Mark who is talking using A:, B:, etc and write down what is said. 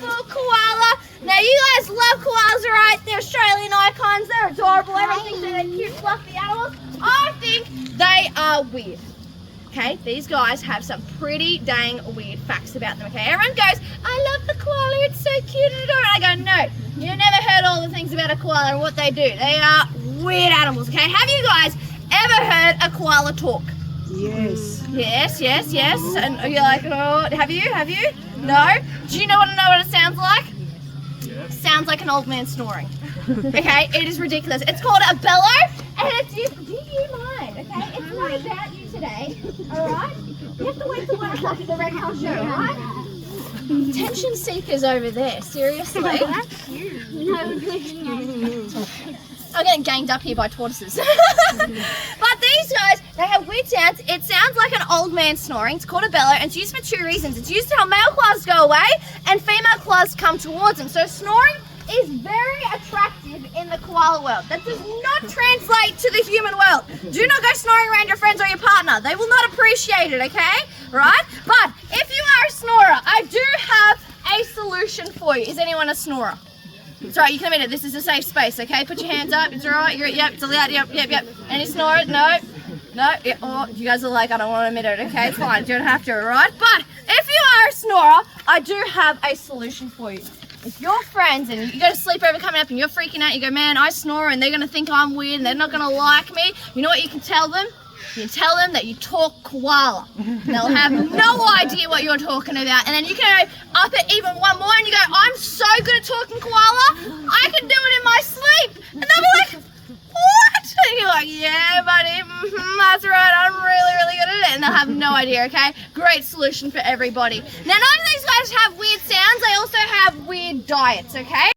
A: beautiful koala. Now you guys love koalas, right? They're Australian icons, they're adorable, everything, they're cute, fluffy animals. I think they are weird. Okay, these guys have some pretty dang weird facts about them, okay? Everyone goes, I love the koala, it's so cute and adorable. I go, no, you've never heard all the things about a koala and what they do. They are weird animals, okay? Have you guys ever heard a koala talk?
B: Yes.
A: Yes. And you're like, oh, have you? No? Do you know what it sounds like? Yeah. Sounds like an old man snoring. Okay, it is ridiculous. It's called a bellow, and it's used. Do you mind? Okay, it's not about you today. All right? You have to wait till 1 o'clock at the Red House show, all right? Attention seekers over there. Seriously.
C: That's cute.
A: I'm getting ganged up here by tortoises. But these guys, they have weird sounds. It sounds like an old man snoring. It's called a bellow, and it's used for 2 reasons. It's used to help male koalas go away and female koalas come towards them. So snoring is very attractive in the koala world. That does not translate to the human world. Do not go snoring around your friends or your partner. They will not appreciate it, okay? Right? But if you are a snorer, I do have a solution for you. Is anyone a snorer? It's alright, you can admit it. This is a safe space, okay? Put your hands up. It's alright. Yep, it's allowed. Yep. Any snorers? No. Yeah, oh, you guys are like, I don't want to admit it, okay? It's fine. You don't have to, alright? But if you are a snorer, I do have a solution for you. If your friends and you go to sleepover coming up and you're freaking out, you go, man, I snore and they're going to think I'm weird and they're not going to like me. You know what you can tell them? You can tell them that you talk koala. They'll have no idea what you're talking about. And then you can up it even one more and you go, I'm so good at talking koala, I can do it in my sleep. And they'll be like, what? And you're like, yeah, buddy, that's right, I'm really good at it. And they'll have no idea, okay? Great solution for everybody. Now, none of these guys have weird sounds. They also have weird diets, okay?